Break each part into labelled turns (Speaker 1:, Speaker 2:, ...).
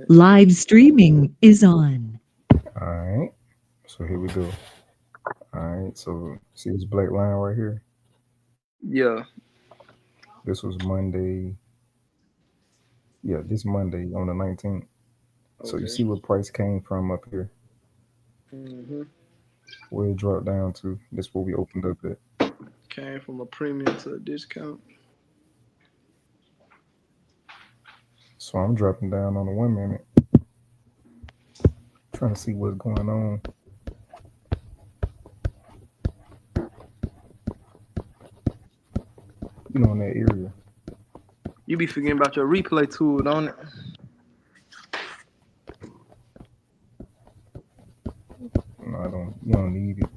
Speaker 1: Live streaming is on.
Speaker 2: All right. So here we go. All right. So see this black line right here?
Speaker 3: Yeah.
Speaker 2: This was Monday. Yeah, this Monday on the 19th. So you
Speaker 3: Okay.
Speaker 2: see what price came from up here,
Speaker 3: hmm
Speaker 2: where it dropped down to. This where we opened up at.
Speaker 3: Came from a premium to a discount.
Speaker 2: So I'm dropping down on the 1 minute, trying to see what's going on. In that area.
Speaker 3: You be forgetting about your replay tool, don't it?
Speaker 2: I don't. You don't need it.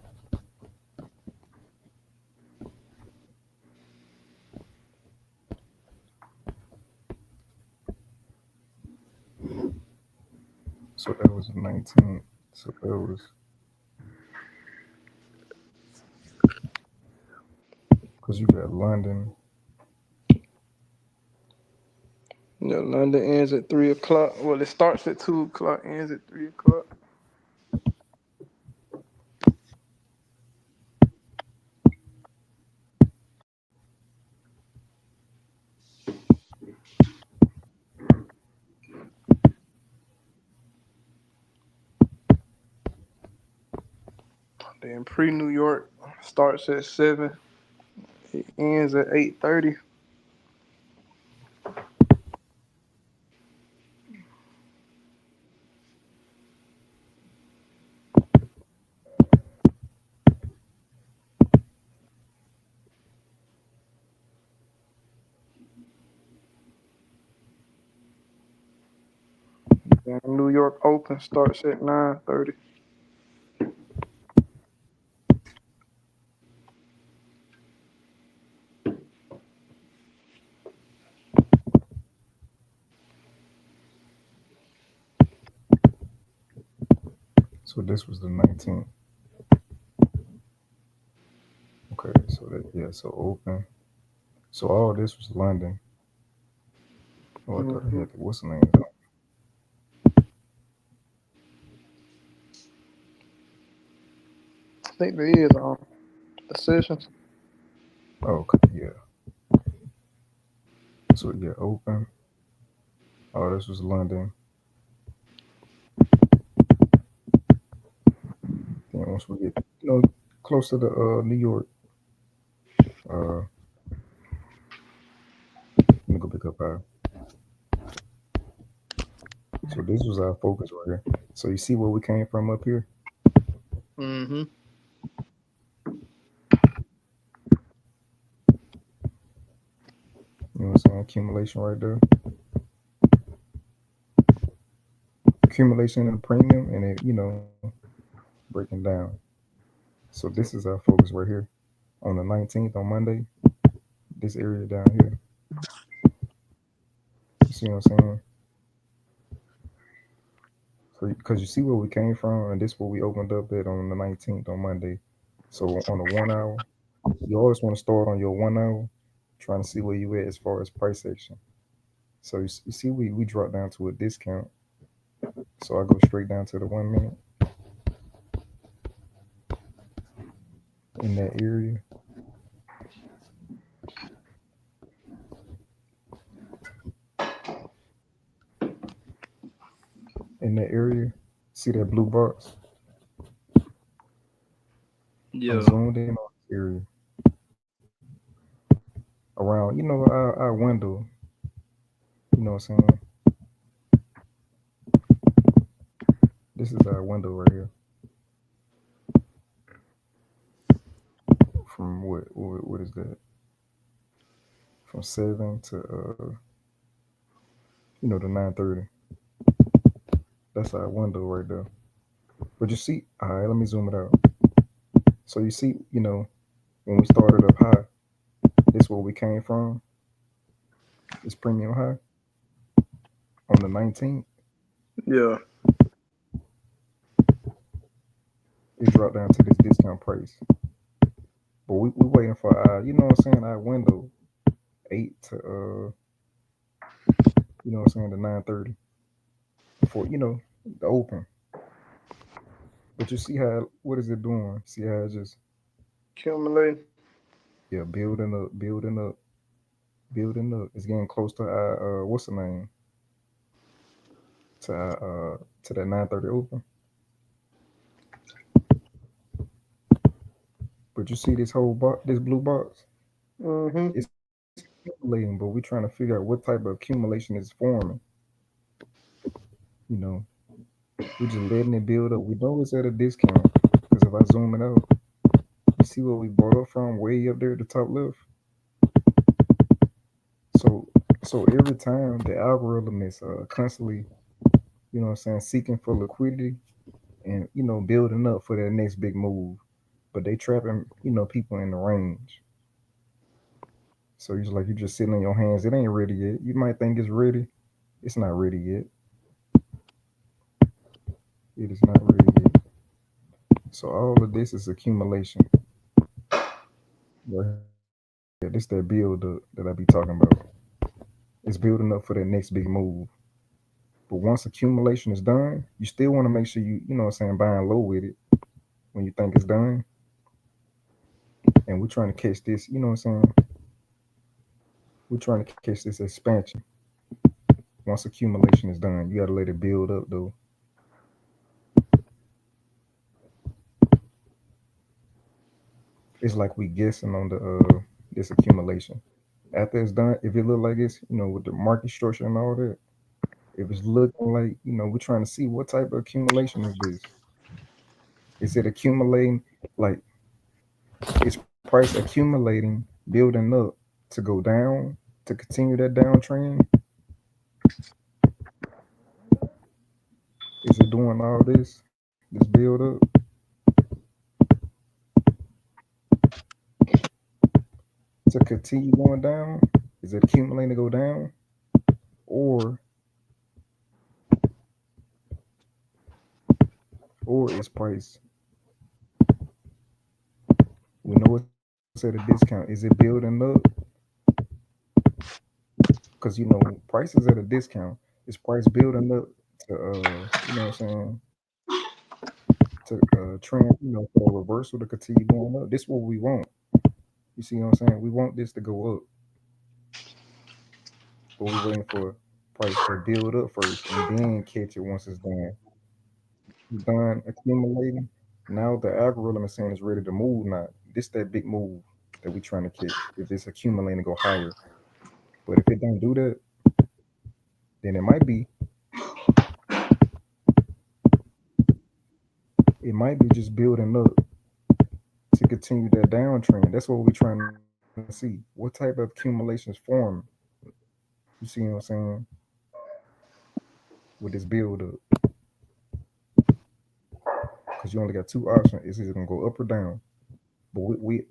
Speaker 2: So that was the 19th. So that was because you got London.
Speaker 3: Yeah, London ends at 3 o'clock. Well, it starts at 2 o'clock, ends at 3 o'clock. Then pre New York starts at 7. It ends at 8:30. Then New York Open starts at 9:30.
Speaker 2: So this was the 19th. Okay. So that yeah. So open. So all this was London. Oh, I thought I
Speaker 3: Mm-hmm.
Speaker 2: had the what's the name on.
Speaker 3: I think there is the sessions.
Speaker 2: Oh, okay. Yeah. So yeah, open. Oh, this was London. Then once we get close to the New York, let me go pick up our. So this was our focus right here. So you see where we came from up here?
Speaker 3: Mm-hmm.
Speaker 2: You know what I'm saying? Accumulation right there. Accumulation in the premium and it, breaking down. So this is our focus right here on the 19th on Monday. This area down here. You see what I'm saying? So because you see where we came from, and this where we opened up at on the 19th on Monday. So on the 1 hour, you always want to start on your 1 hour, trying to see where you at as far as price action. So you see we dropped down to a discount. So I go straight down to the 1 minute in that area. In that area, see that blue box? I'm
Speaker 3: Yeah.
Speaker 2: zoomed in on this area around, our window. You know what I'm saying? This is our window right here. From what is that? From 7 to the 9:30. That's our window right there. But you see, all right, let me zoom it out. So you see, when we started up high, this where we came from. This premium high on the 19th.
Speaker 3: Yeah.
Speaker 2: It dropped down to this discount price. But we waiting for our, what I'm saying, our window 8 to the 9:30. for the open. But you see how what is it doing? See how it's just
Speaker 3: Accumulate.
Speaker 2: yeah building up, building up, building up. It's getting close to our what's the name to that 9:30 open. But you see this whole box, this blue box,
Speaker 3: Mm-hmm.
Speaker 2: it's accumulating, but we're trying to figure out what type of accumulation is forming. You know, we just letting it build up. We know it's at a discount because if I zoom it out, you see what we bought up from way up there at the top left. So so every time the algorithm is constantly, what I'm saying, seeking for liquidity and building up for that next big move, but they trapping people in the range. So it's like you just sitting on your hands. It ain't ready yet. You might think it's ready. It's not ready yet. It is not ready yet. So all of this is accumulation. Right here. This that build up that I be talking about. It's building up for that next big move. But once accumulation is done, you still want to make sure you know what I'm saying, buying low with it when you think it's done. And we're trying to catch this, you know what I'm saying? We're trying to catch this expansion. Once accumulation is done, you gotta let it build up though. It's like we guessing on the this accumulation. After it's done, if it look like it's, with the market structure and all that, if it's looking like, we're trying to see what type of accumulation is this. Is it accumulating like is price accumulating, building up to go down, to continue that downtrend? Is it doing all this build up to continue going down? Is it accumulating to go down? Or is price, we know it's at a discount. Is it building up? Because price is at a discount. Is price building up to what I'm saying, to trend, for a reversal to continue going up? This is what we want. You see what I'm saying? We want this to go up, but we're waiting for price to build up first and then catch it once it's done. Done accumulating. Now the algorithm is saying it's ready to move now. This that big move that we trying to catch. If it's accumulating, go higher. But if it don't do that, then it might be just building up to continue that downtrend. That's what we're trying to see. What type of accumulation is forming? You see what I'm saying? With this build up, because you only got two options. Is it gonna go up or down? But we're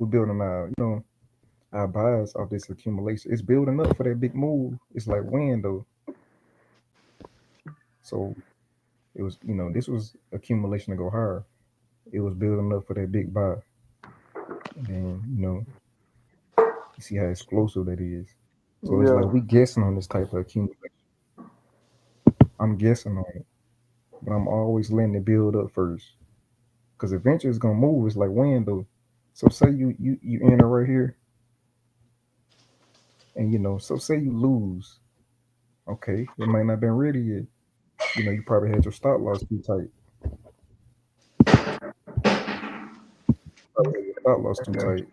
Speaker 2: building our our buys off this accumulation. It's building up for that big move. It's like wind though. So it was this was accumulation to go higher. It was building up for that big buy, and then you see how explosive that is. So it's
Speaker 3: Yeah.
Speaker 2: like we guessing on this type of accumulation. I'm guessing on it, but I'm always letting it build up first, because eventually it's gonna move. It's like wind though. So say you enter right here, and so say you lose. Okay, it might not been ready yet. You probably had your stop loss too tight. Probably had your stop loss too tight.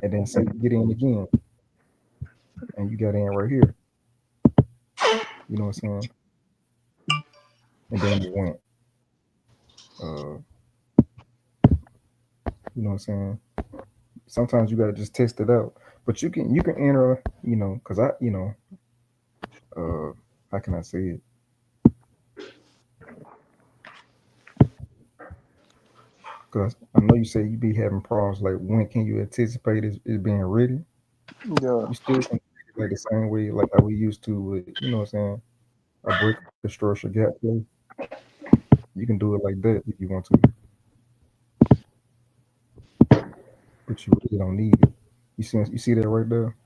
Speaker 2: And then say you get in again and you got in right here. You know what I'm saying? And then you went. Uh, you know what I'm saying? Sometimes you gotta just test it out. But you can enter, because uh, how can I say it? Because I know you say you be having problems like when can you anticipate it being ready?
Speaker 3: Yeah.
Speaker 2: You still can treat it like the same way like how we used to with, what I'm saying, a break a structure gap play. You can do it like that if you want to, but you really don't need it. You see that right there?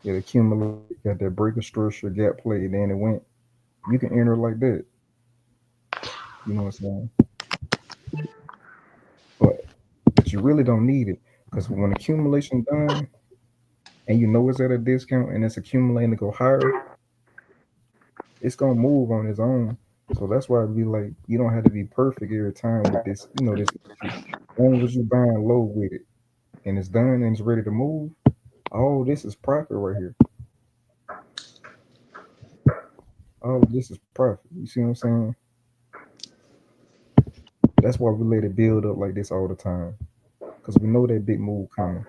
Speaker 2: It accumulated, got that break a structure gap play, then it went. You can enter like that. You know what I'm saying? But but you really don't need it because when accumulation done and you know it's at a discount and it's accumulating to go higher, it's gonna move on its own. So that's why I be like, you don't have to be perfect every time with this. You know this entry. As long as you buying low with it and it's done and it's ready to move, all this is profit right here. All of this is profit. You see what I'm saying? That's why we let it build up like this all the time because we know that big move coming,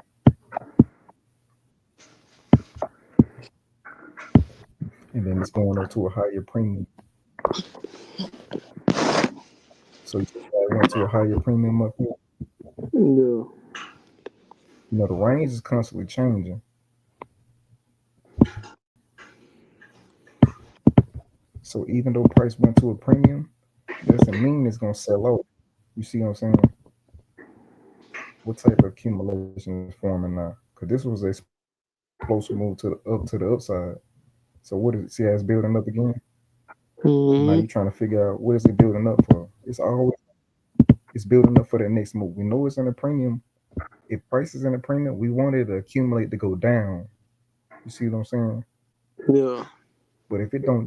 Speaker 2: and then it's going up to a higher premium. So you see how it went to a higher premium up here.
Speaker 3: Yeah.
Speaker 2: You know the range is constantly changing. So even though price went to a premium, that doesn't mean it's gonna sell out. You see what I'm saying? What type of accumulation is forming now? Because this was an explosive move to the upside. So what is it? See how it's building up again? Now you're trying to
Speaker 3: Mm-hmm.
Speaker 2: figure out what is it building up for? It's building up for that next move. We know it's in a premium. If price is in a premium, we want it to accumulate to go down. You see what I'm saying?
Speaker 3: Yeah.
Speaker 2: But if it don't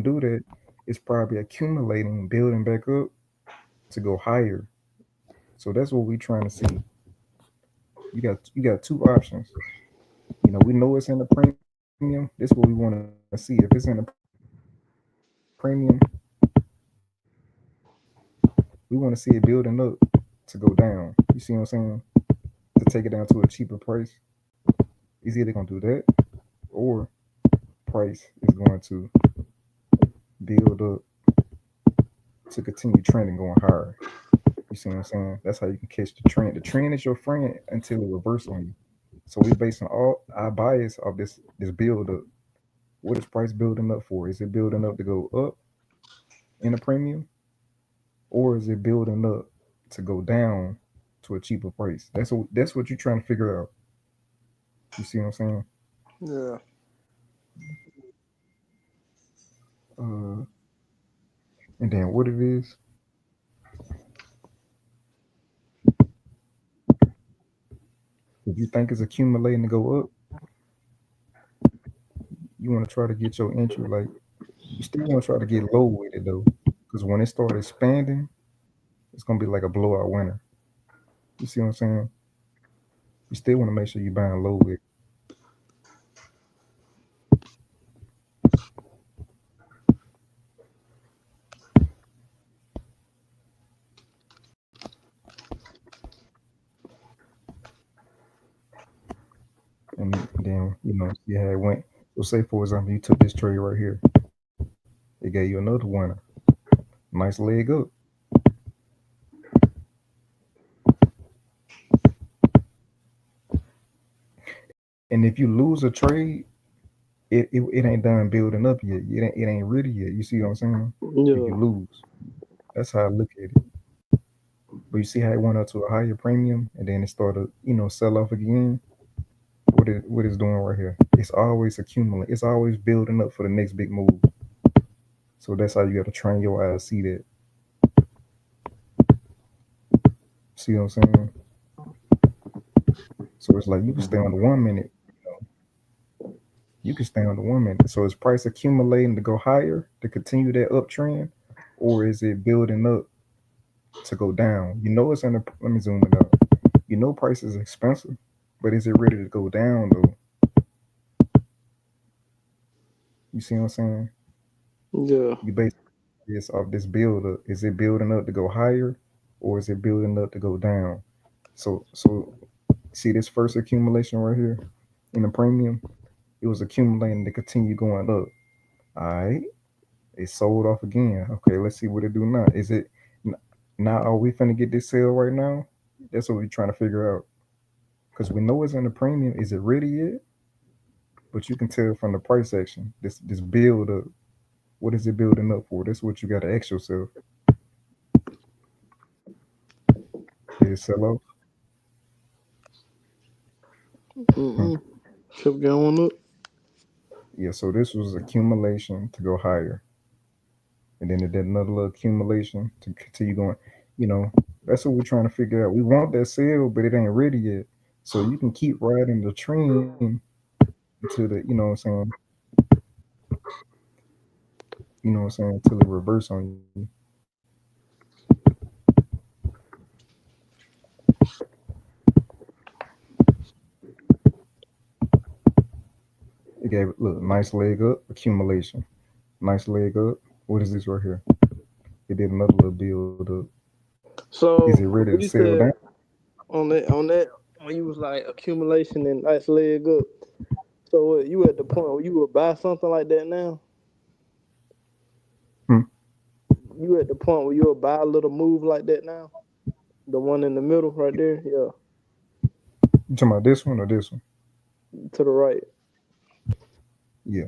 Speaker 2: do that, it's probably accumulating, building back up to go higher. So that's what we're trying to see. You got two options. You know, we know it's in the premium. This is what we want to see. If it's in the premium, we want to see it building up to go down. You see what I'm saying? To take it down to a cheaper price. It's either gonna do that or price is going to build up to continue trending going higher. You see what I'm saying? That's how you can catch the trend. The trend is your friend until it reverses on you. So we basing all our bias of this build up. What is price building up for? Is it building up to go up in a premium, or is it building up to go down to a cheaper price? That's what you're trying to figure out. You see what I'm saying?
Speaker 3: Yeah.
Speaker 2: Uh, and then what it is, if you think it's accumulating to go up, you want to try to get your entry like you still want to try to get low with it though, because when it start expanding, it's gonna be like a blowout winner. You see what I'm saying? You still want to make sure you're buying low with. And then you had went. So say for example, you took this trade right here. It gave you another winner. Nice leg up. And if you lose a trade, it ain't done building up yet. It ain't ready yet. You see what I'm saying? If
Speaker 3: Yeah.
Speaker 2: you lose, that's how I look at it. But you see how it went up to a higher premium and then it started, sell off again. What it's doing right here? It's always accumulating. It's always building up for the next big move. So that's how you got to train your eyes to see that. See what I'm saying? So it's like you can stay on the 1 minute. You can stay on the 1 minute. So is price accumulating to go higher to continue that uptrend, or is it building up to go down? You know it's in the. Let me zoom it out. You know price is expensive, but is it ready to go down though? You see what I'm saying?
Speaker 3: Yeah.
Speaker 2: You base this off this build up. Is it building up to go higher, or is it building up to go down? So see this first accumulation right here in the premium. It was accumulating to continue going up. All right, it sold off again. Okay, let's see what it do now. Is it now? Are we finna get this sale right now? That's what we're trying to figure out. Because we know it's in the premium. Is it ready yet? But you can tell from the price action. This build up. What is it building up for? That's what you got to ask yourself. Did it sell off? Hmm.
Speaker 3: Mm-mm. Kept going up.
Speaker 2: Yeah, so this was accumulation to go higher, and then it did another little accumulation to continue going. You know, that's what we're trying to figure out. We want that sale, but it ain't ready yet. So you can keep riding the trend until the, you know what I'm saying, until it reverse on you. It gave it, look, nice leg up, accumulation. Nice leg up. What is this right here? It did another little build up. Is it
Speaker 3: So
Speaker 2: ready to
Speaker 3: when you
Speaker 2: settle down?
Speaker 3: said on that when you was like accumulation and nice leg up. So what, you at the point where you would buy something like that now?
Speaker 2: Hmm.
Speaker 3: You at the point where you would buy a little move like that now? The one in the middle right there, yeah,
Speaker 2: You talking about this one or this one?
Speaker 3: to the right.
Speaker 2: Yeah,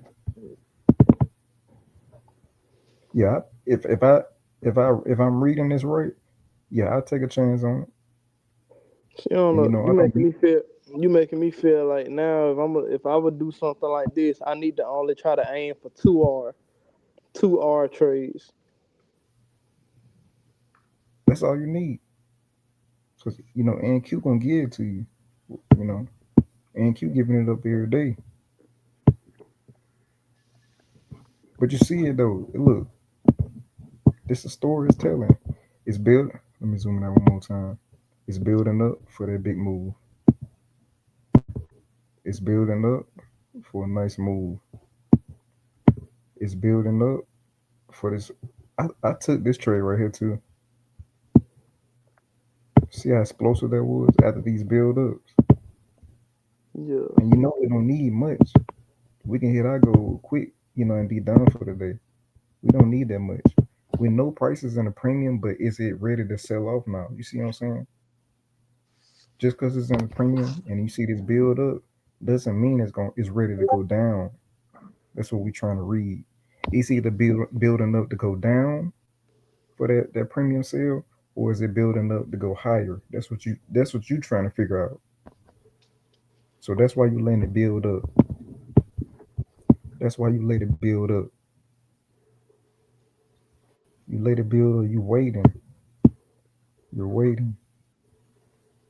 Speaker 2: yeah. If I'm reading this right, yeah, I'll take a chance on it.
Speaker 3: See, I don't
Speaker 2: And
Speaker 3: know.
Speaker 2: I don't need.
Speaker 3: You making me feel like now if I would do something like this, I need to only try to aim for two R trades.
Speaker 2: That's all you need. Cause NQ gonna give it to you. You know, NQ giving it up every day. But you see it though. Look, this a story is telling. It's built. Let me zoom in out one more time. It's building up for that big move. It's building up for a nice move. It's building up for this. I took this trade right here too. See how explosive that was after these build ups.
Speaker 3: Yeah,
Speaker 2: And we don't need much. We can hit our goal quick, and be done for the day. We don't need that much. We know prices in a premium, but is it ready to sell off now? You see what I'm saying? Just because it's in a premium and you see this build up doesn't mean it's ready to go down. That's what we're trying to read. It's either building up to go down for that premium sale, or is it building up to go higher? That's what you trying to figure out. So that's why you letting it build up. That's why you let it build up. You let it build up. You waiting. You're waiting.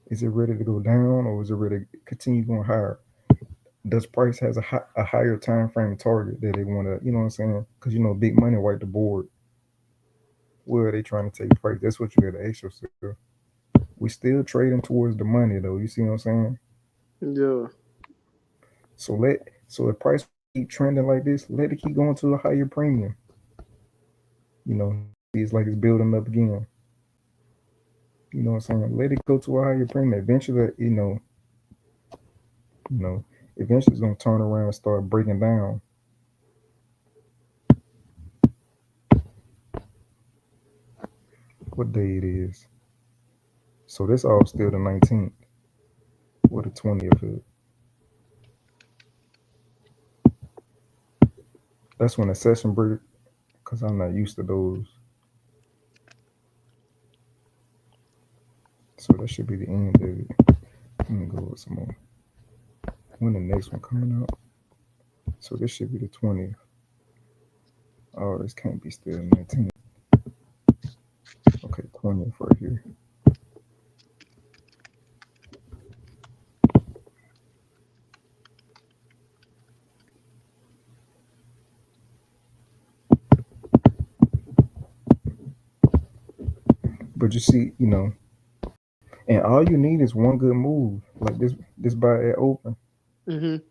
Speaker 2: Is it ready to go down, or is it ready to continue going higher? Does price has a higher time frame target that they want to, you know what I'm saying? Because big money wipe the board. Where are they trying to take price? That's what you got to ask yourself. We still trading towards the money though. You see what I'm saying?
Speaker 3: yeah,
Speaker 2: So if price keep trending like this, let it keep going to a higher premium. See, it's like it's building up again. You know what I'm saying? Let it go to a higher premium. Eventually, you know, eventually it's gonna turn around and start breaking down. What day it is? So this all still the 19th or the 20th is. That's when the session break, because I'm not used to those. So that should be the end of it. Let me go with some more. When the next one coming out? So this should be the 20th. Oh, this can't be still 19th. Okay, 20th right here. But you see, and all you need is one good move like this buy at open,
Speaker 3: mhm,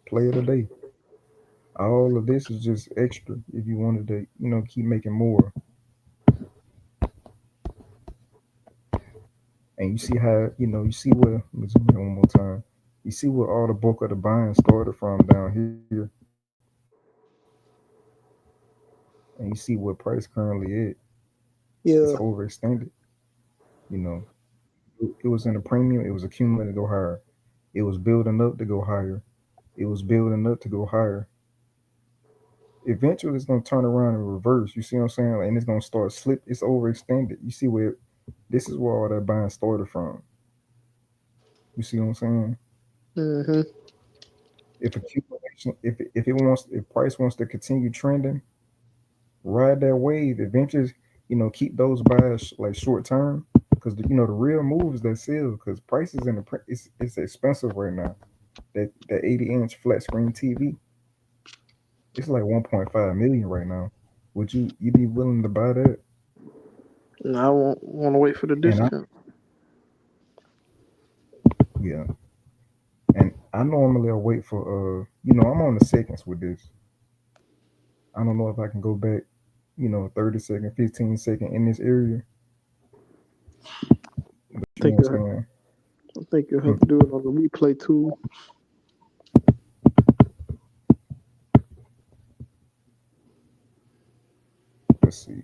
Speaker 2: play of the day. All of this is just extra if you wanted to, keep making more. And you see how, you see where, let me zoom in one more time. You see where all the bulk of the buying started from down here. And you see what price currently is. It's
Speaker 3: yeah,
Speaker 2: overextended. You know, it was in a premium, it was accumulating to go higher. It was building up to go higher. It was building up to go higher. Eventually, it's gonna turn around and reverse. You see what I'm saying? And it's gonna start slip. It's overextended. You see where this is where all that buying started from. You see what I'm saying?
Speaker 3: mhm.
Speaker 2: If accumulation, if price wants to continue trending, ride that wave. Eventually, keep those buys like short term, because the real moves that sell. Because prices in it's expensive right now. That 80-inch flat screen TV, it's like 1.5 million right now. Would you be willing to buy that?
Speaker 3: And I won't want to wait for the
Speaker 2: And I
Speaker 3: discount.
Speaker 2: yeah, and I normally will wait for I'm on the seconds with this. I don't know if I can go back, 30 second, 15 second in this area, but
Speaker 3: I
Speaker 2: you know
Speaker 3: think
Speaker 2: what
Speaker 3: you
Speaker 2: I'm saying.
Speaker 3: I think you'll
Speaker 2: Hmm,
Speaker 3: have to do it on the replay too.
Speaker 2: let's see.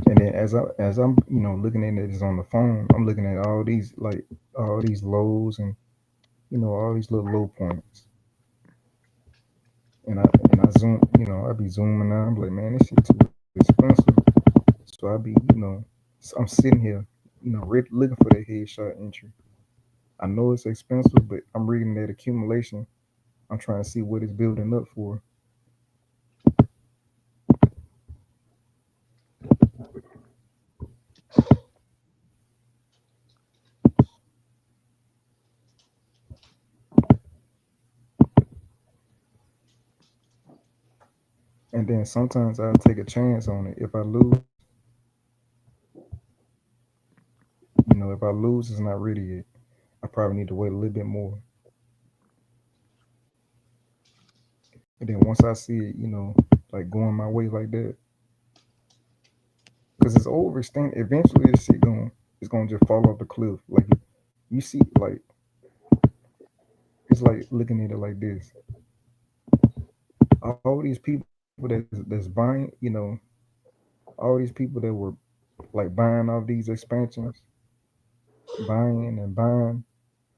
Speaker 2: And then as I'm looking at this on the phone, I'm looking at all these lows and all these little low points. And I zoom, I be zooming out. I'm like, man, this shit too expensive. So I be, I'm sitting here, looking for that headshot entry. I know it's expensive, but I'm reading that accumulation. I'm trying to see what it's building up for. And then sometimes I'll take a chance on it. If I lose, if I lose, it's not ready yet. I probably need to wait a little bit more. And then once I see it, like going my way like that, because it's overextended. Eventually, this shit it's gonna just fall off the cliff. Like you see, like it's like looking at it like this. All these people that's buying, all these people that were like buying off these expansions, buying and buying.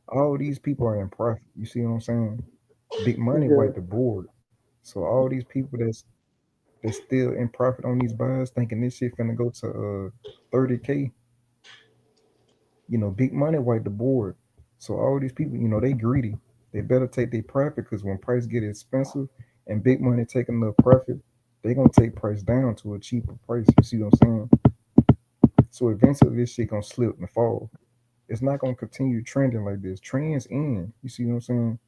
Speaker 2: All these people are in profit. You see what I'm saying? Big money
Speaker 3: Yeah,
Speaker 2: wiped the board. So all these people that's still in profit on these buys, thinking this shit finna go to 30K. Big money wiped the board. So all these people, they greedy. They better take their profit because when price get expensive and big money taking enough profit, they gonna take price down to a cheaper price. You see what I'm saying? So eventually this shit gonna slip and fall. It's not gonna continue trending like this. Trends end. You see what I'm saying?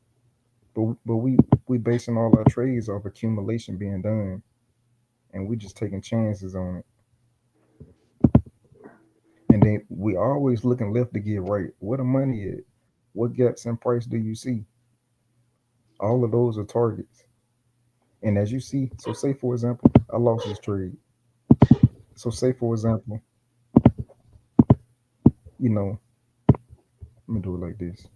Speaker 2: But we basing all our trades off accumulation being done, and we just taking chances on it. And then we always looking left to get right. Where the money at? What gaps in price do you see? All of those are targets. And as you see, so say for example, I lost this trade. So say for example, you know, let me do it like this.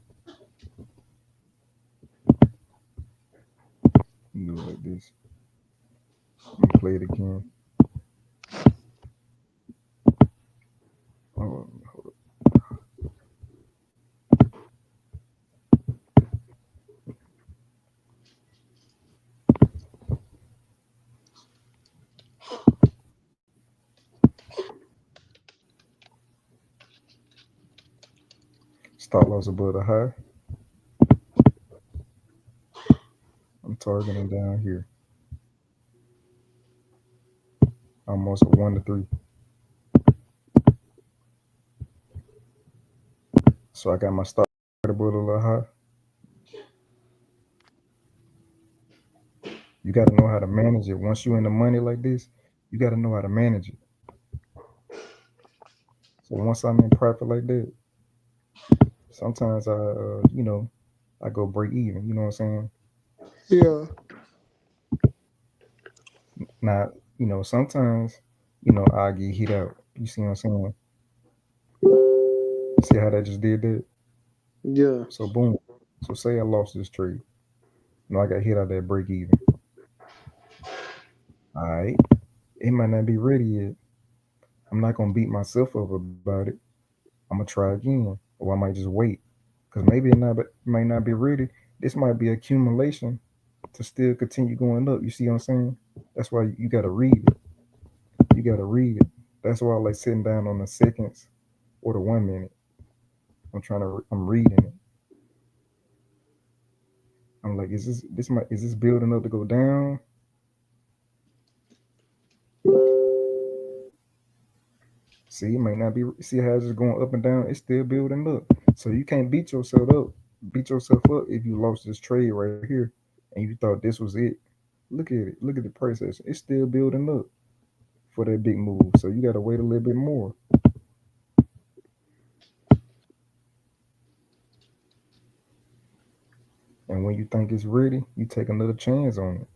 Speaker 2: Let me do it like this. Let me play it again. Hold up. Stop loss above the high. I'm targeting down here. Almost a 1 to 3. So I got my stop right above the little high. You got to know how to manage it. Once you in the money like this, you got to know how to manage it. So once I'm in profit like that, sometimes I go break even. You know what I'm saying?
Speaker 3: yeah,
Speaker 2: Now, sometimes, I get hit out. You see what I'm saying? See how that just did that?
Speaker 3: Yeah.
Speaker 2: So boom. So say I lost this trade. No, I got hit out that break even. All right. It might not be ready yet. I'm not gonna beat myself up about it. I'm gonna try again, or I might just wait, because maybe it might not be ready. This might be accumulation to still continue going up. You see what I'm saying? That's why you gotta read it. You gotta read it. That's why I like sitting down on the seconds or the 1 minute. I'm reading it. I'm like, is this building up to go down? See, it might not be. See how it's just going up and down. It's still building up. So you can't beat yourself up if you lost this trade right here, and you thought this was it. Look at it. Look at the price action. It's still building up for that big move. So you got to wait a little bit more. And when you think it's ready, you take another chance on it.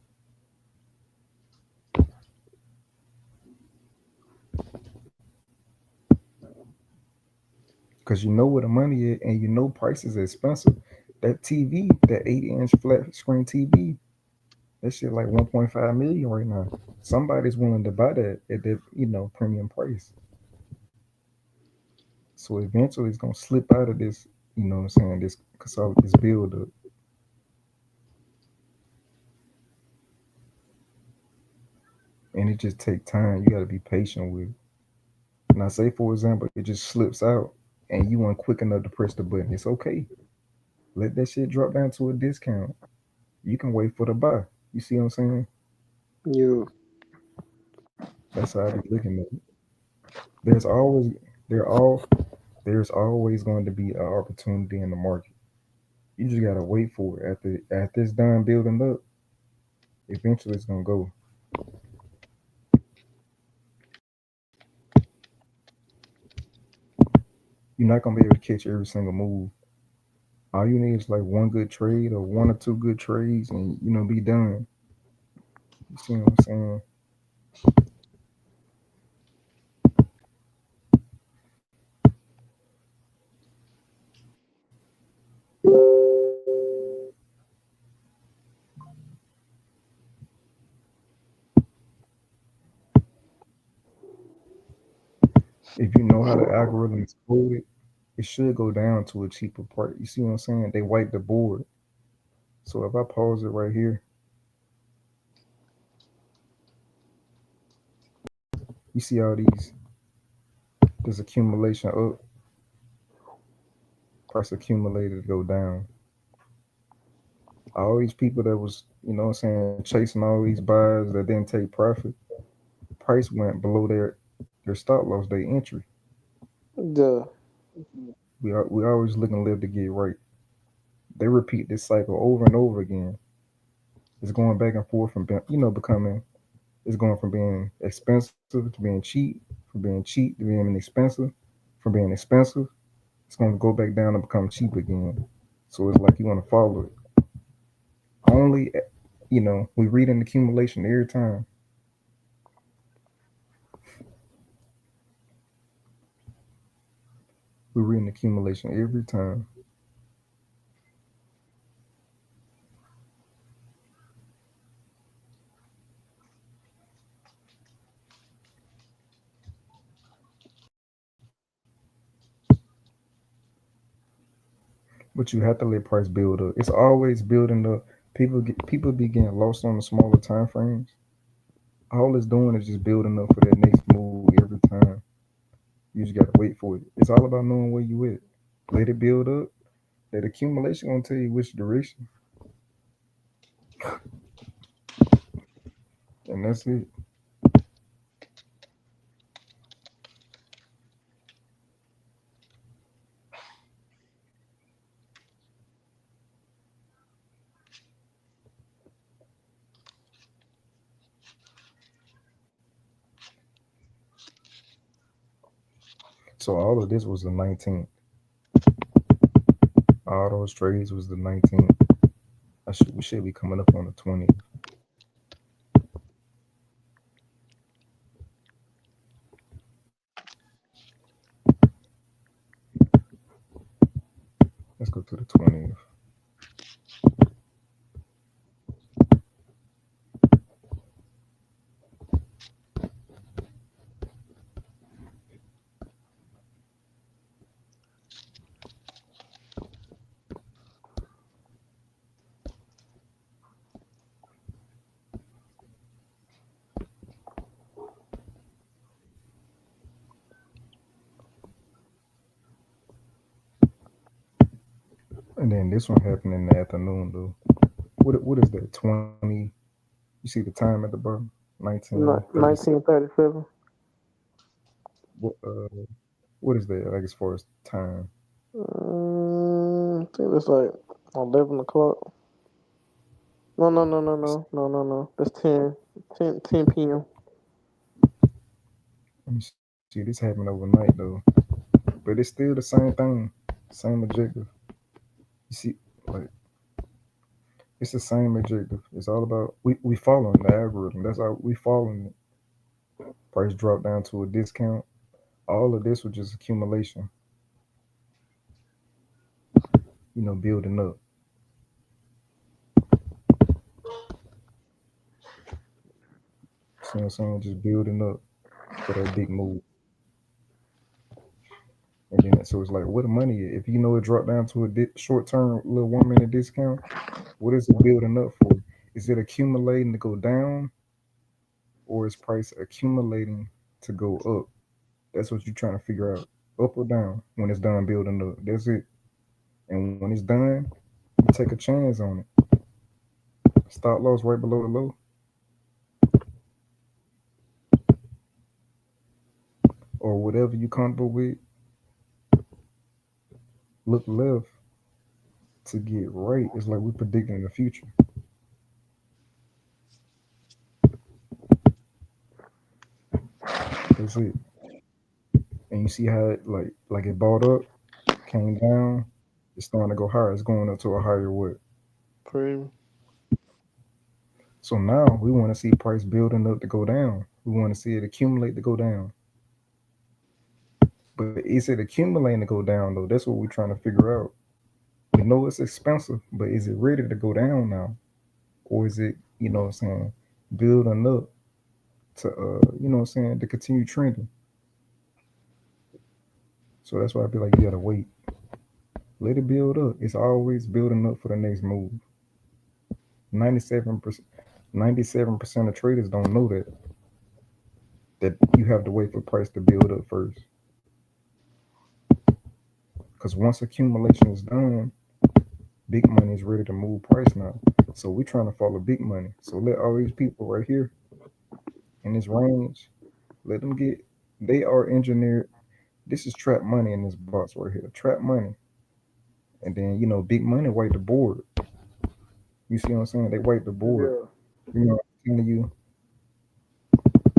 Speaker 2: Because you know where the money is, and you know prices are expensive. That TV, that 80-inch flat screen TV, that shit like 1.5 million right now. Somebody's willing to buy that at that premium price. So eventually it's gonna slip out of this. You know what I'm saying? This build up, and it just take time. You got to be patient with it. Now, say for example, it just slips out, and you weren't quick enough to press the button. It's okay. Let that shit drop down to a discount. You can wait for the buy. You see what I'm saying?
Speaker 3: Yeah.
Speaker 2: That's how I be looking at it. There's always there all there's always going to be an opportunity in the market. You just gotta wait for it. After it's done building up, eventually it's gonna go. You're not gonna be able to catch every single move. All you need is like one good trade or one or two good trades, and be done. You see what I'm saying? If you know how the algorithm is coded, it should go down to a cheaper part. You see what I'm saying? They wipe the board. So if I pause it right here, you see all this accumulation up, price accumulated to go down. All these people that was, what I'm saying, chasing all these buys that didn't take profit, price went below their stop loss, their entry.
Speaker 3: Yeah.
Speaker 2: We always looking live to get right. They repeat this cycle over and over again. It's going back and forth from becoming. It's going from being expensive to being cheap, from being cheap to being expensive, from being expensive. It's going to go back down and become cheap again. So it's like you want to follow it. Only, we read an accumulation every time. We read an accumulation every time. But you have to let price build up. It's always building up. People be getting lost on the smaller time frames. All it's doing is just building up for that next move every time. You just gotta wait for it. It's all about knowing where you at. Let it build up. That accumulation gonna tell you which direction, and that's it. So all of this was the 19th. All those trades was the 19th. We should be coming up on the 20th. to the 20th. And then this one happened in the afternoon though. What is that? 20. You see the time at the bottom? 19:36.
Speaker 3: 1937.
Speaker 2: What is that? Like as far as time?
Speaker 3: I think it's like 11 o'clock. No, no, no, no, no, no, no, no. That's 10 p.m.
Speaker 2: Let me see. This happened overnight though, but it's still the same thing, same objective. You see, like it's the same objective. It's all about we following the algorithm. That's how we following it. Price drop down to a discount. All of this was just accumulation. Building up. See what I'm saying? Just building up for that big move. And then so it's like, what the money is? If you know it dropped down to a short term little 1 minute discount, what is it building up for? Is it accumulating to go down, or is price accumulating to go up? That's what you're trying to figure out. Up or down when it's done building up. That's it. And when it's done, you take a chance on it. Stop loss right below the low, or whatever you comfortable with. Look left to get right. It's like we're predicting the future. That's it. And you see how it like it bought up, came down, it's starting to go higher. It's going up to a higher what?
Speaker 3: Premium.
Speaker 2: So now we want to see price building up to go down. We want to see it accumulate to go down. But is it accumulating to go down though? That's what we're trying to figure out. We know it's expensive, but is it ready to go down now? Or is it, what I'm saying, building up to what I'm saying, to continue trending. So that's why I feel like you gotta wait. Let it build up. It's always building up for the next move. 97%, 97% of traders don't know that you have to wait for price to build up first. Because once accumulation is done, big money is ready to move price now. So we're trying to follow big money. So let all these people right here in this range, let them get. They are engineered. This is trap money in this box right here. Trap money, and then big money wipe the board. You see what I'm saying? They wipe the board.
Speaker 3: Yeah.
Speaker 2: I'm telling you,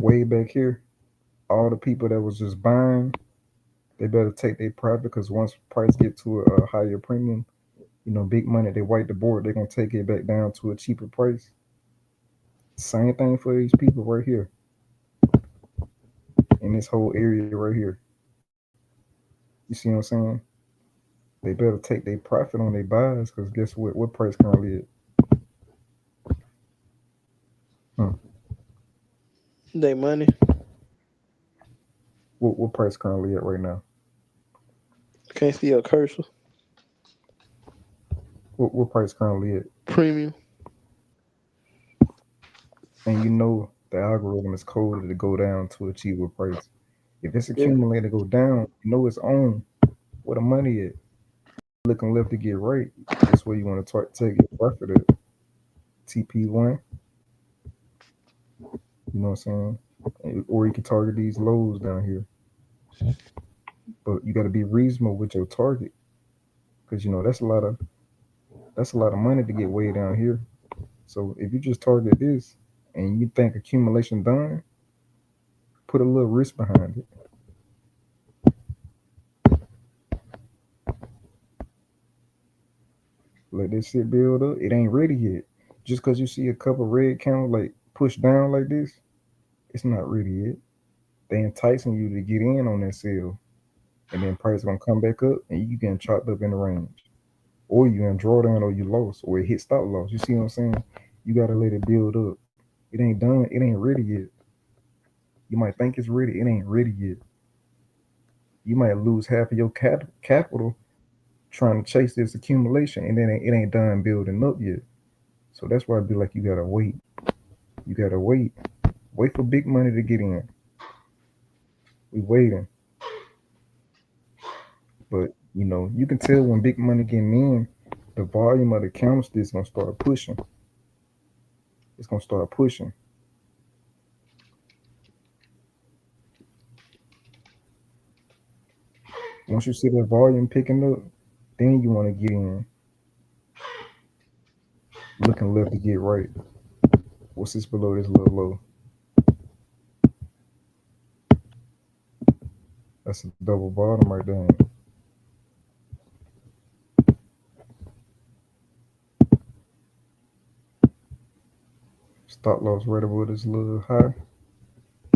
Speaker 2: way back here, all the people that was just buying, they better take their profit because once price get to a higher premium, big money, they wipe the board. They're gonna take it back down to a cheaper price. Same thing for these people right here in this whole area right here. You see what I'm saying? They better take their profit on their buys because guess what? What price currently at? Huh.
Speaker 3: They money.
Speaker 2: What price currently at right now?
Speaker 3: Can't see your cursor.
Speaker 2: What price currently at?
Speaker 3: Premium.
Speaker 2: And the algorithm is coded to go down to a cheaper price. If it's
Speaker 3: Yeah.
Speaker 2: accumulated to go down, it's on where the money at. Looking left to get right. That's where you want to take your profit at. TP1, you know what I'm saying? Or you can target these lows down here. But you got to be reasonable with your target because that's a lot of money to get way down here. So if you just target this and you think accumulation done, put a little risk behind it. Let this shit build up. It ain't ready yet. Just because you see a couple red candles like push down like this, it's not ready yet. They enticing you to get in on that sale, and then price gonna come back up, and you getting chopped up in the range. or you in drawdown or you lost or it hit stop loss. You see what I'm saying? You gotta let it build up. It ain't done. It ain't ready yet. You might think it's ready. It ain't ready yet. You might lose half of your capital trying to chase this accumulation, and then it ain't done building up yet. So that's why I'd be like, you gotta wait. You gotta wait. Wait for big money to get in. We waiting, but you can tell when big money getting in, the volume of the candlesticks gonna start pushing. It's gonna start pushing. Once you see that volume picking up, then you want to get in, looking left to get right. What's this below this little low? That's a double bottom right there. Stop loss right above this little high.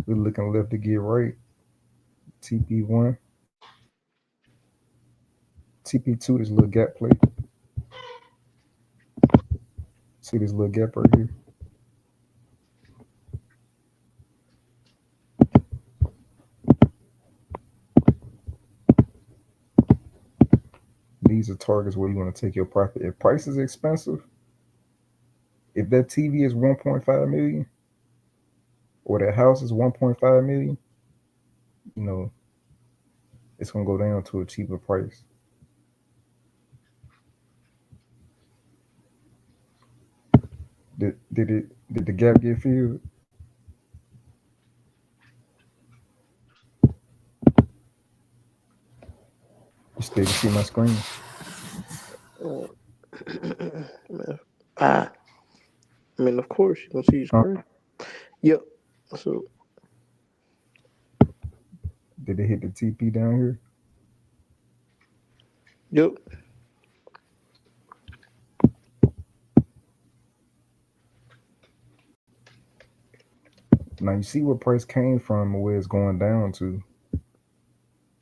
Speaker 2: We're looking left to get right. TP1, TP2, this little gap play. See this little gap right here? These are targets where you want to take your profit. If price is expensive, if that TV is 1.5 million or that house is 1.5 million, you know, it's gonna go down to a cheaper price. Did the gap get filled? You still can see my screen.
Speaker 3: Uh, man. Ah, I mean, of course, you can see your
Speaker 2: Huh?
Speaker 3: screen. Yep. So,
Speaker 2: Did it hit the TP down here?
Speaker 3: yep.
Speaker 2: Now you see where price came from and where it's going down to.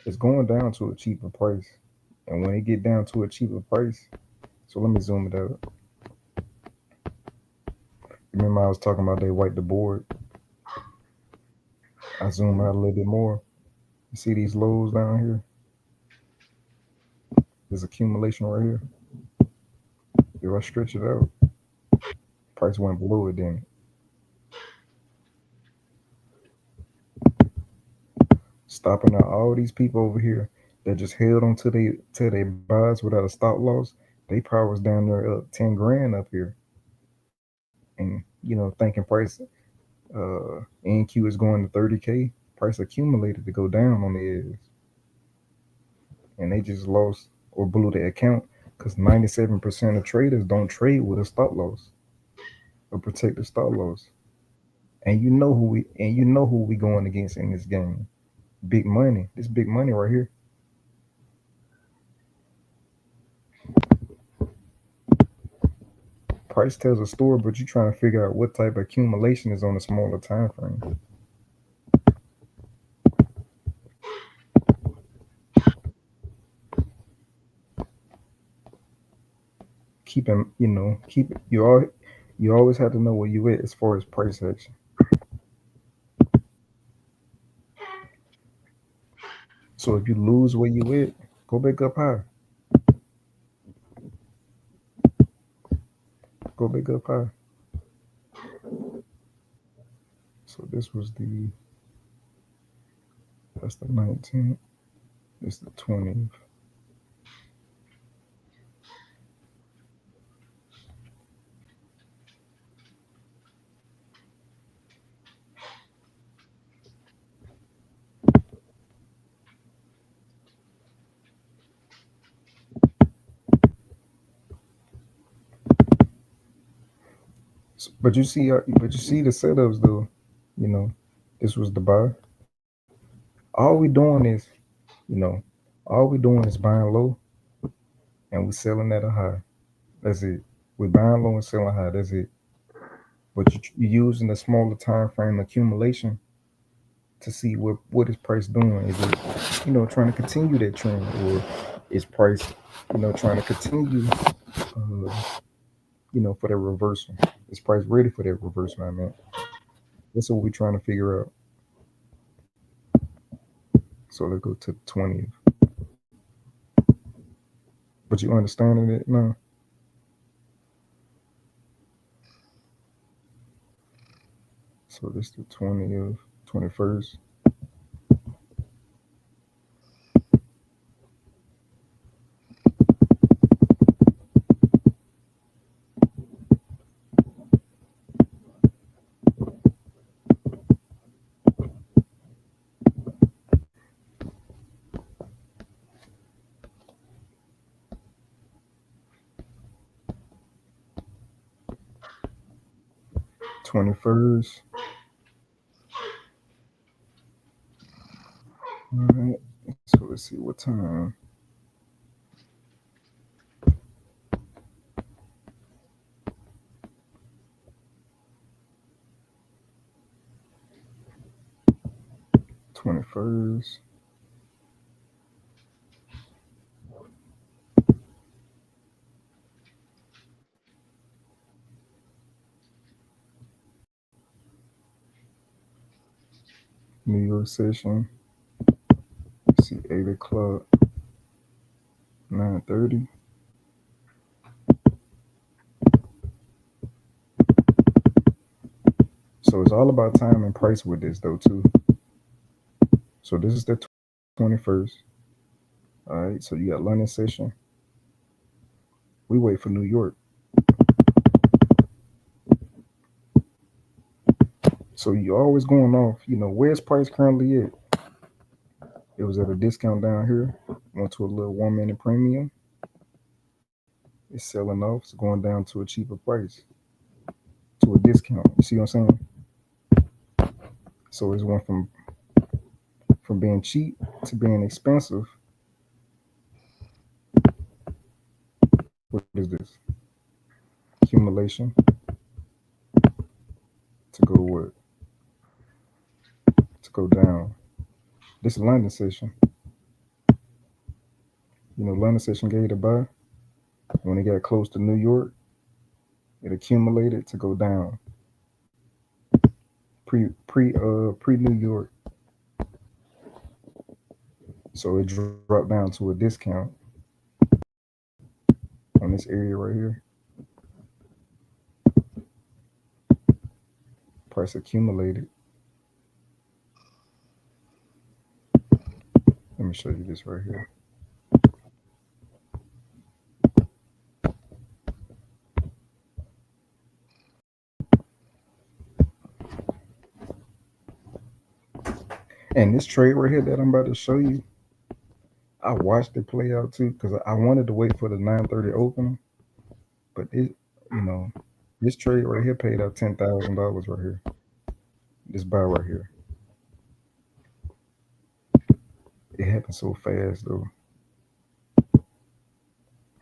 Speaker 2: It's going down to a cheaper price. And when it get down to a cheaper price, so let me zoom it out. Remember I was talking about they wipe the board. I zoom out a little bit more. You see these lows down here? There's accumulation right here. If I stretch it out, price went below it then. Stopping out all these people over here that just held on to they buys without a stop loss. They probably was down there up 10 grand up here. And thinking price NQ is going to 30K, price accumulated to go down on the edge. And they just lost or blew their account because 97% of traders don't trade with a stop loss or protect the stop loss. And you know who we going against in this game. Big money. This big money right here. Price tells a story, but you're trying to figure out what type of accumulation is on a smaller time frame. You always have to know where you at as far as price action. So if you lose where you at, go back up high. Go back up high. So this was that's the 19th. This the 20th. But you see the setups though. You know, this was the buy. All we doing is, you know, all we doing is buying low and we selling at a high. That's it. We're buying low and selling high. That's it. But you're using the smaller time frame accumulation to see what is price doing. Is it trying to continue that trend, or Is price, trying to continue, for that reversal? Is price ready for that reversal? I mean, that's what we're trying to figure out. So let's go to the 20th. But you understanding it now? So this the 20th, 21st. 21st. All right. So let's see what time. 21st. New York session. Let's see, 8 o'clock, 9:30. So it's all about time and price with this though too. So this is the 21st. All right. So you got London session. We wait for New York. So you always going off. Where's price currently at? It was at a discount down here. Went to a little 1 minute premium. It's selling off. It's going down to a cheaper price, to a discount. You see what I'm saying? So it's went from being cheap to being expensive. What is this? Accumulation to go what? To go down. This is London session. London session gave the buy. When it got close to New York, it accumulated to go down. Pre New York. So it dropped down to a discount on this area right here. Price accumulated. Let me show you this right here. And this trade right here that I'm about to show you, I watched it play out too because I wanted to wait for the 9:30 opening, but you know, this trade right here paid out $10,000 right here. This buy right here, it happened so fast though,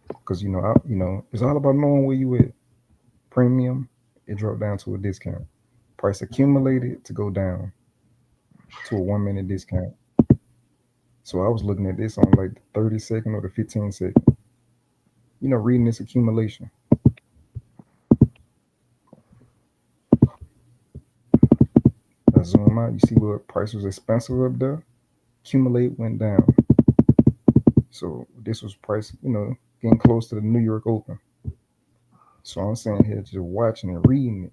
Speaker 2: because it's all about knowing where you at. Premium, it dropped down to a discount. Price accumulated to go down to a 1 minute discount. So I was looking at this on like the 30 second or the 15 second. Reading this accumulation. I zoom out, you see what price was expensive up there. Accumulate went down. So this was price, getting close to the New York Open. So I'm saying here, just watching and reading it.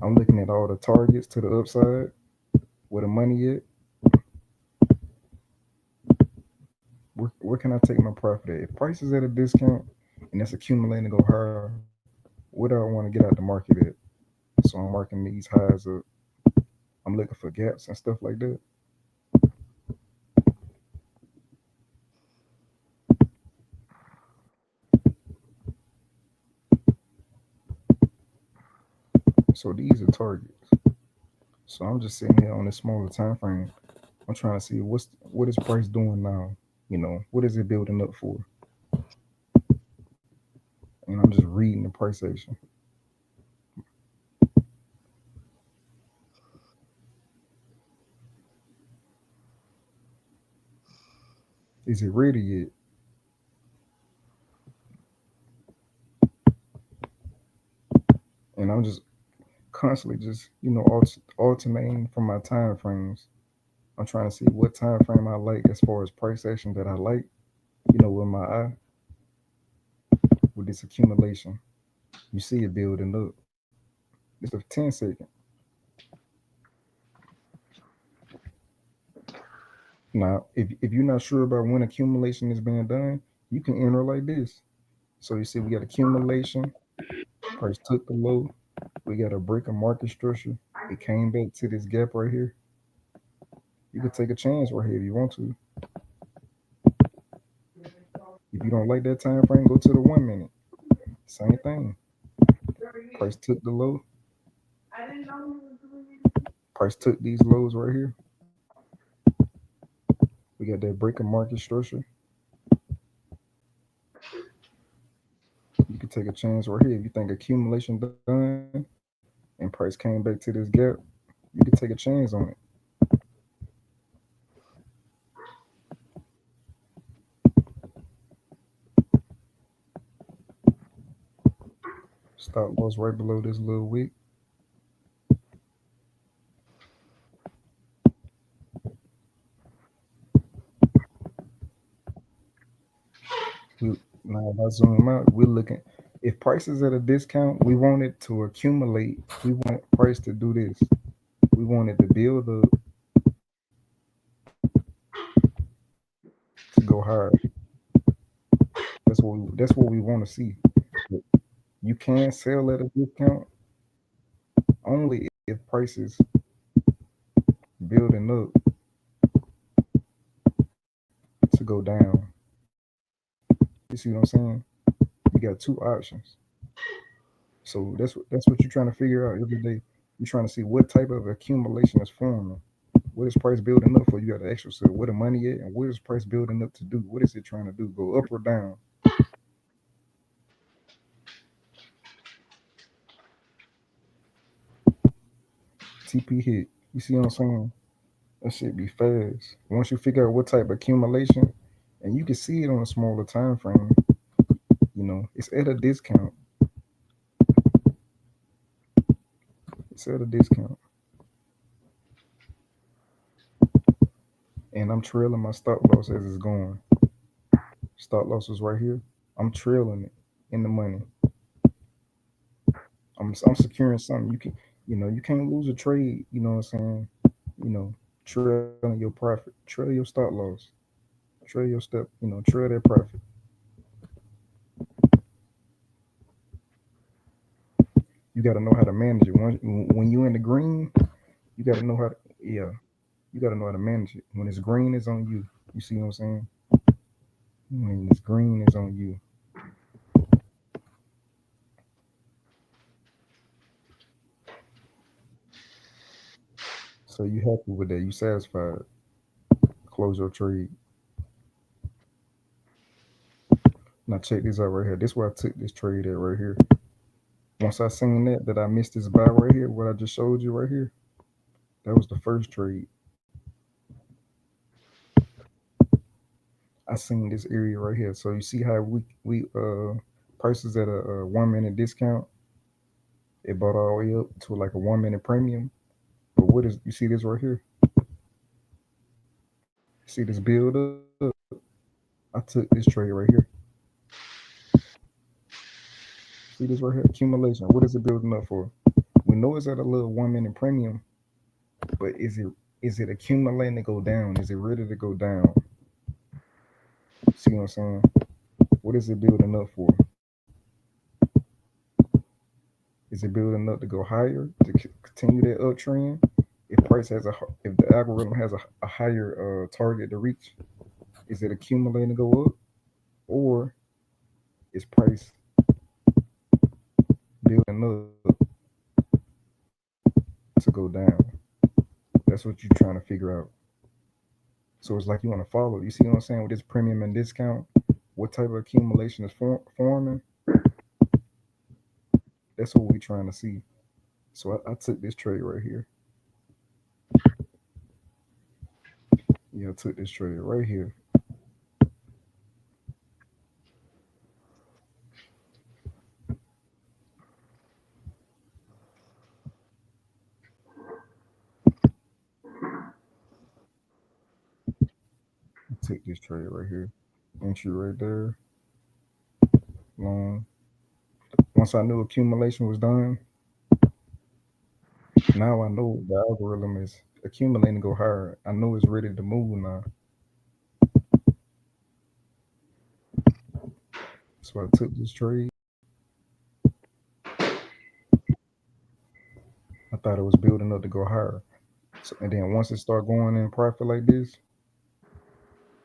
Speaker 2: I'm looking at all the targets to the upside, where the money at. Where can I take my profit at? If price is at a discount and it's accumulating to go higher, where do I want to get out the market at? So I'm marking these highs up. I'm looking for gaps and stuff like that. So these are targets. So I'm just sitting here on this smaller time frame. I'm trying to see what is price doing now. What is it building up for? And I'm just reading the price action. Is it ready yet? And I'm just constantly just alternating from my time frames. I'm trying to see what time frame I like as far as price action that I like. With my eye with this accumulation, you see it building up. It's a 10 second. Now, if you're not sure about when accumulation is being done, you can enter like this. So you see, we got accumulation. Price took the low. We got a break of market structure. It came back to this gap right here. You could take a chance right here if you want to. If you don't like that time frame, go to the 1 minute. Same thing. Price took the low. Price took these lows right here. We got that break of market structure. You could take a chance right here. If you think accumulation done and price came back to this gap, you could take a chance on it. Stop loss right below this little wick. We Now if I zoom out, we're looking. If price is at a discount, we want it to accumulate. We want price to do this. We want it to build up to go higher. That's what we want to see. But you can sell at a discount only if prices building up to go down. You see what I'm saying? You got two options. So that's what you're trying to figure out every day. You're trying to see what type of accumulation is forming. What is price building up for? You got to ask yourself where the money at and what is price building up to do? What is it trying to do? Go up or down? TP hit. You see what I'm saying? That shit be fast. Once you figure out what type of accumulation, and you can see it on a smaller time frame, it's at a discount. It's at a discount. And I'm trailing my stop loss as it's going. Stop loss is right here. I'm trailing it in the money. I'm securing something. You can't lose a trade. You know what I'm saying? You know, trailing your profit, trail your stop loss, trail your step. Trail that profit. You got to know how to manage it. When you in the green, you got to know how to. Yeah, you got to know how to manage it. When it's green, it's on you. You see what I'm saying? When it's green, it's on you. So you happy with that? You satisfied? Close your trade. Now check this out right here. This is where I took this trade at right here. Once I seen that I missed this buy right here, what I just showed you right here, that was the first trade. I seen this area right here. So you see how we prices at a 1 minute discount, it bought all the way up to like a 1 minute premium. But what is you see this right here? See this build up? I took this trade right here. See this right here? Accumulation. What is it building up for? We know it's at a little 1 minute premium, but is it accumulating to go down? Is it ready to go down? See what I'm saying? What is it building up for? Is it building up to go higher to continue that uptrend? If the algorithm has a higher target to reach, is it accumulating to go up, or is price building up to go down? That's what you're trying to figure out. So it's like you want to follow. You see what I'm saying with this premium and discount? What type of accumulation is forming? That's what we're trying to see. So I took this trade right here. Yeah, I took this trade right here. took this trade right here. Entry right there. Long. Once I knew accumulation was done, now I know the algorithm is accumulating to go higher. I know it's ready to move now. So I took this trade. I thought it was building up to go higher. So, and then once it start going in profit like this,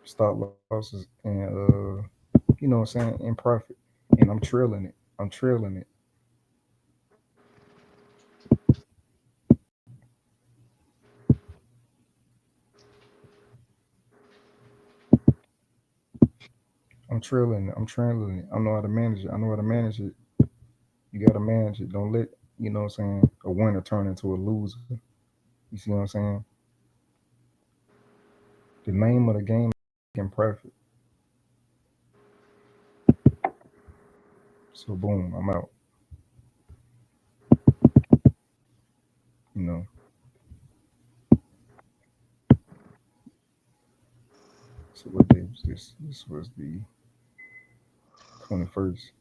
Speaker 2: stop losses and you know what I'm saying, in profit. And I'm trailing it. I'm trailing it. I'm trailing it. I'm trailing it. I know how to manage it. I know how to manage it. You gotta manage it. Don't let, you know what I'm saying, a winner turn into a loser. You see what I'm saying? The name of the game is making profit. So boom, I'm out. You know. So what day was this? This was the 21st.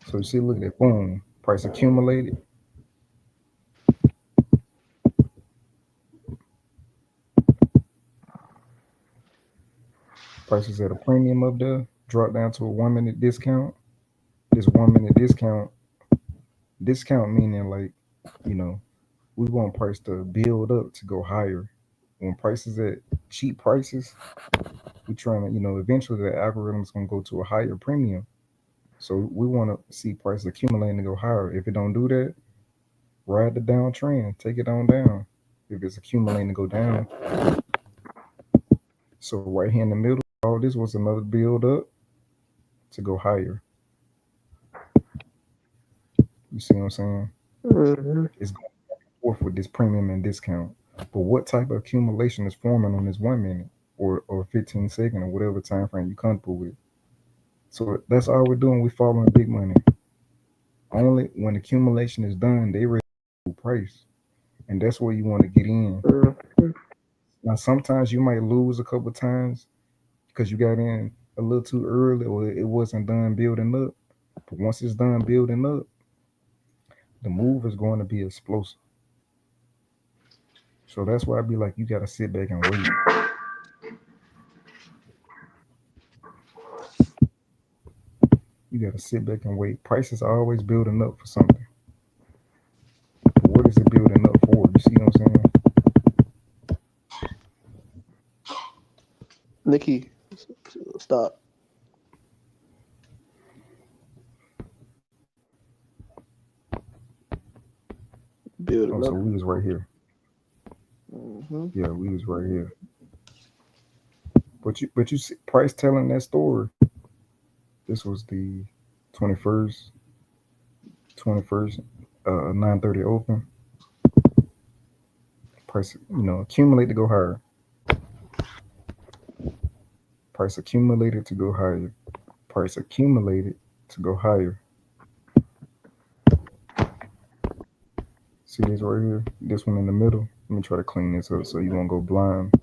Speaker 2: So you see, look at that, boom, price accumulated. Prices at a premium up there, drop down to a 1 minute discount. This 1 minute discount meaning like, you know, we want price to build up to go higher. When prices at cheap prices, we trying to, you know, eventually the algorithm is gonna go to a higher premium. So we want to see prices accumulating to go higher. If it don't do that, ride the downtrend, take it on down. If it's accumulating to go down, so right here in the middle, all this was another build up to go higher. You see what I'm saying?
Speaker 3: Mm-hmm.
Speaker 2: It's going forth with this premium and discount. But what type of accumulation is forming on this 1 minute or 15 second or whatever time frame you comfortable with? So that's all we're doing. We following big money. Only when accumulation is done, they ready to price, and that's where you want to get in.
Speaker 3: Mm-hmm.
Speaker 2: Now sometimes you might lose a couple times because you got in a little too early or it wasn't done building up. But once it's done building up, the move is going to be explosive. So that's why I be like, you got to sit back and wait. You got to sit back and wait. Prices are always building up for something. But what is it building up for? You see what I'm saying?
Speaker 3: Nikki, stop.
Speaker 2: Oh,
Speaker 3: Building
Speaker 2: so
Speaker 3: up.
Speaker 2: we was right here.
Speaker 3: Mm-hmm.
Speaker 2: Yeah, we was right here. But you see, price telling that story. This was the 21st, 21st, 9:30 open. Price, you know, accumulate to go higher. Price accumulated to go higher. Price accumulated to go higher. See this right here? This one in the middle. Let me try to clean this up so you won't go blind.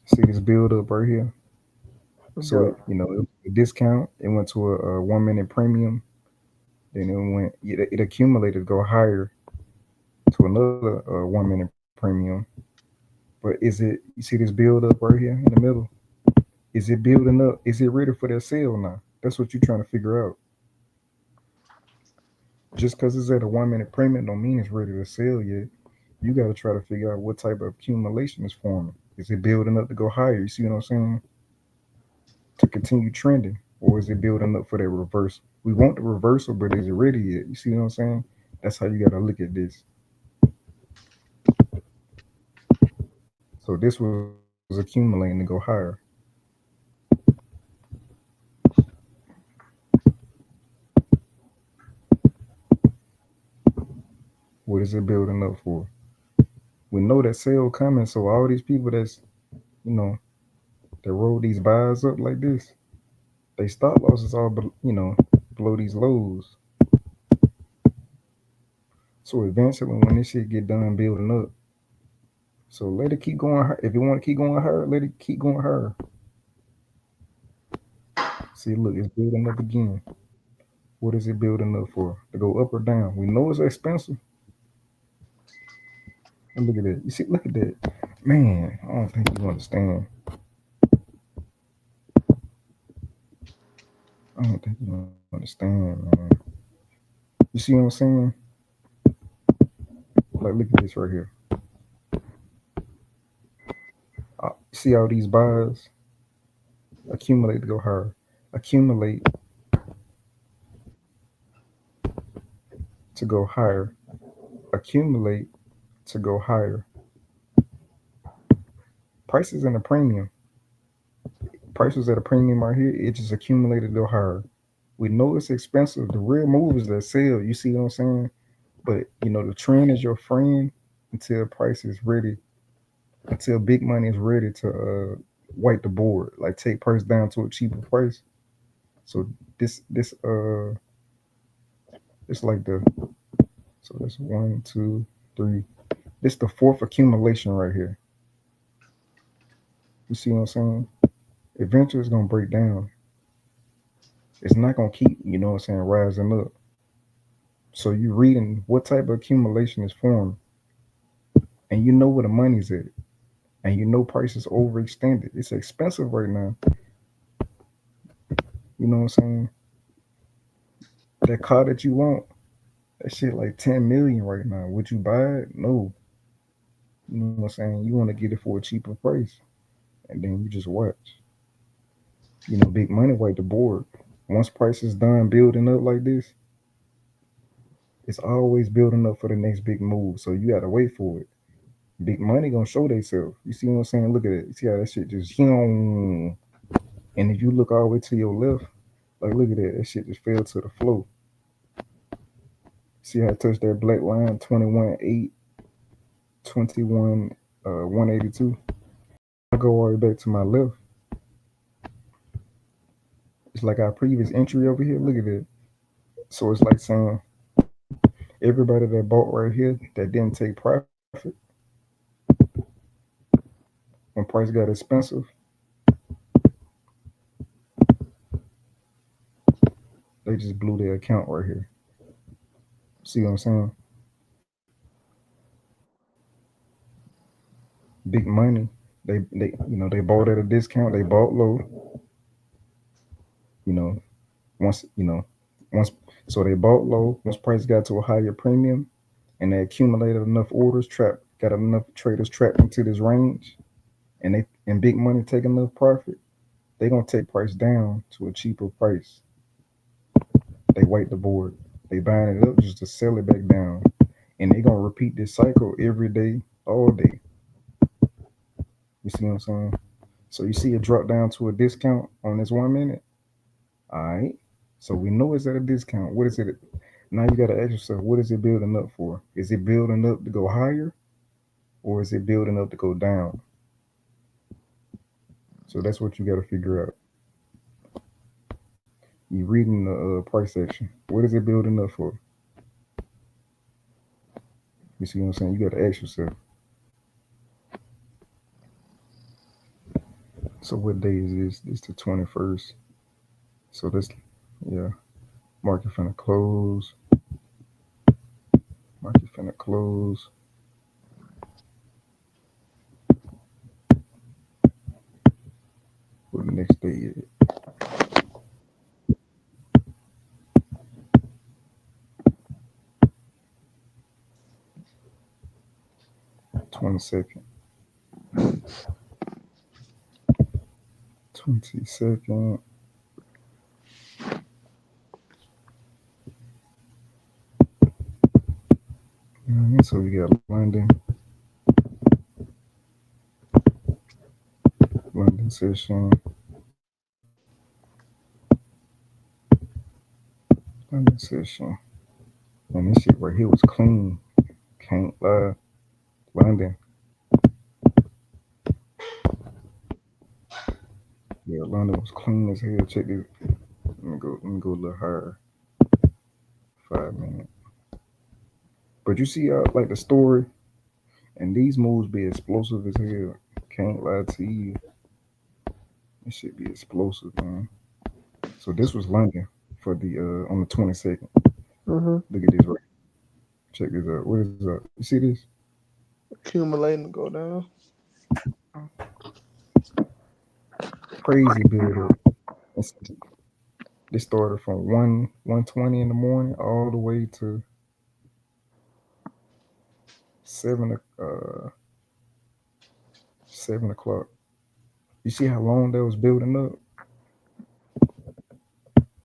Speaker 2: See this build up right here? So
Speaker 3: Yeah.
Speaker 2: it, you know, it discount. It went to a 1 minute premium. Then it accumulated to go higher to another 1 minute premium. But is it? You see this build up right here in the middle? Is it building up? Is it ready for that sale now? That's what you're trying to figure out. Just because it's at a 1 minute premium don't mean it's ready to sell yet. You got to try to figure out what type of accumulation is forming. Is it building up to go higher? You see what I'm saying? To continue trending, or is it building up for that reversal? We want the reversal, but is it ready yet? You see what I'm saying? That's how you got to look at this. So this was accumulating to go higher. What is it building up for? We know that sale coming, so all these people that's, you know, that roll these buys up like this, they stop losses all, you know, below these lows. So eventually, when this shit get done building up, so let it keep going. If you want to keep going higher, let it keep going higher. See, look, it's building up again. What is it building up for? To go up or down? We know it's expensive. And look at that. You see, look at that. Man, I don't think you understand. I don't think you understand, man. You see what I'm saying? Like, look at this right here. See how these buys accumulate to go higher, accumulate to go higher, accumulate to go higher. Prices in a premium, prices at a premium right here, it just accumulated to go higher. We know it's expensive. The real move is that sell. You see what I'm saying? But you know the trend is your friend until price is ready, until big money is ready to wipe the board, like take price down to a cheaper price. So this it's like the so that's one, two, three. This the fourth accumulation right here. You see what I'm saying? Eventually it's gonna break down. It's not gonna keep, you know what I'm saying, rising up. So you reading what type of accumulation is formed, and you know where the money's at, and you know prices overextended. It's expensive right now. You know what I'm saying? That car that you want, that shit like 10 million right now. Would you buy it? No. You know what I'm saying? You want to get it for a cheaper price, and then you just watch. You know, big money wipe the board. Once prices done building up like this, it's always building up for the next big move. So you gotta wait for it. Big money gonna show themselves. You see what I'm saying? Look at it. You see how that shit just and if you look all the way to your left, like look at that, that shit just fell to the floor. See how I touched that black line 21.8, 21 182. I go all the way back to my left. It's like our previous entry over here. Look at it. So it's like saying everybody that bought right here that didn't take profit when price got expensive, they just blew their account right here. See what I'm saying? Big money. They they bought at a discount. They bought low. You know once once so they bought low. Once price got to a higher premium, and they accumulated enough orders, got enough traders trapped into this range, and big money take enough profit, they gonna take price down to a cheaper price. They wipe the board. They buying it up just to sell it back down, and they gonna repeat this cycle every day, all day. You see what I'm saying? So you see it drop down to a discount on this 1 minute. All right. So we know it's at a discount. What is it? Now you got to ask yourself, what is it building up for? Is it building up to go higher, or is it building up to go down? So that's what you got to figure out. You reading the price section. What is it building up for? You see what I'm saying? You got to ask yourself. So what day is this? This the 21st. So this, yeah. Market finna close. Market finna close. What the next day is? 22nd. 22nd. So we got London session, London session. And this shit right here was clean. Can't lie. London. Yeah, London was clean as hell. Check this. Let me go a little higher. 5 minutes. But you see, like the story, and these moves be explosive as hell. Can't lie to you, this shit be explosive, man. So this was London for the on the 22nd.
Speaker 3: Mhm.
Speaker 2: Look at this right. Check this out. What is up? You see this?
Speaker 3: Accumulating to go down.
Speaker 2: Crazy build up. This started from 1:20 in the morning all the way to 7 7 o'clock. You see how long that was building up?